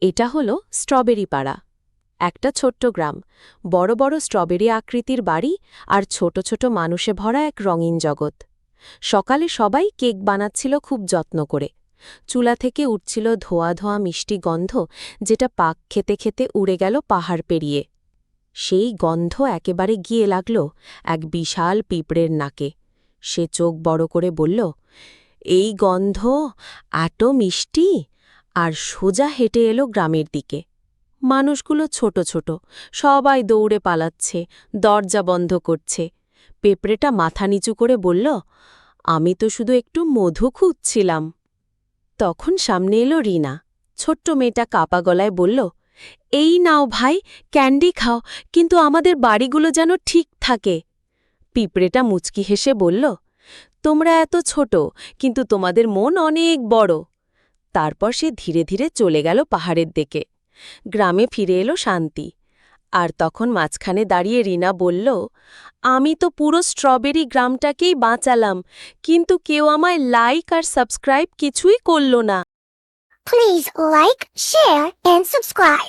এটা হলো স্ট্রবেরি পাড়া। একটা ছোট্ট গ্রাম, বড় বড় স্ট্রবেরি আকৃতির বাড়ি আর ছোট ছোট মানুষে ভরা এক রঙিন জগৎ। সকালে সবাই কেক বানাচ্ছিল খুব যত্ন করে। চুলা থেকে উঠছিল ধোয়া ধোয়া মিষ্টি গন্ধ, যেটা পাক খেতে খেতে উড়ে গেল পাহাড় পেরিয়ে। সেই গন্ধ একেবারে গিয়ে লাগল এক বিশাল পিঁপড়ের নাকে। সে চোখ বড় করে বলল, এই গন্ধ এত মিষ্টি! আর সোজা হেঁটে এলো গ্রামের দিকে। মানুষগুলো ছোট ছোট, সবাই দৌড়ে পালাচ্ছে, দরজা বন্ধ করছে। পেঁপড়েটা মাথা নিচু করে বলল, আমি তো শুধু একটু মধু খুঁজছিলাম। তখন সামনে এলো রিনা। ছোট্ট মেয়েটা কাপা গলায় বলল, এই নাও ভাই, ক্যান্ডি খাও, কিন্তু আমাদের বাড়িগুলো যেন ঠিক থাকে। পিঁপড়েটা মুচকি হেসে বলল, তোমরা এত ছোট, কিন্তু তোমাদের মন অনেক বড়। তারপর সে ধীরে ধীরে চলে গেল পাহাড়ের দিকে। গ্রামে ফিরে এলো শান্তি। আর তখন মাঝখানে দাঁড়িয়ে রিনা বলল, আমি তো পুরো স্ট্রবেরি গ্রামটাকেই বাঁচালাম, কিন্তু কেউ আমায় লাইক আর সাবস্ক্রাইব কিছুই করল না। Please like, share, and subscribe.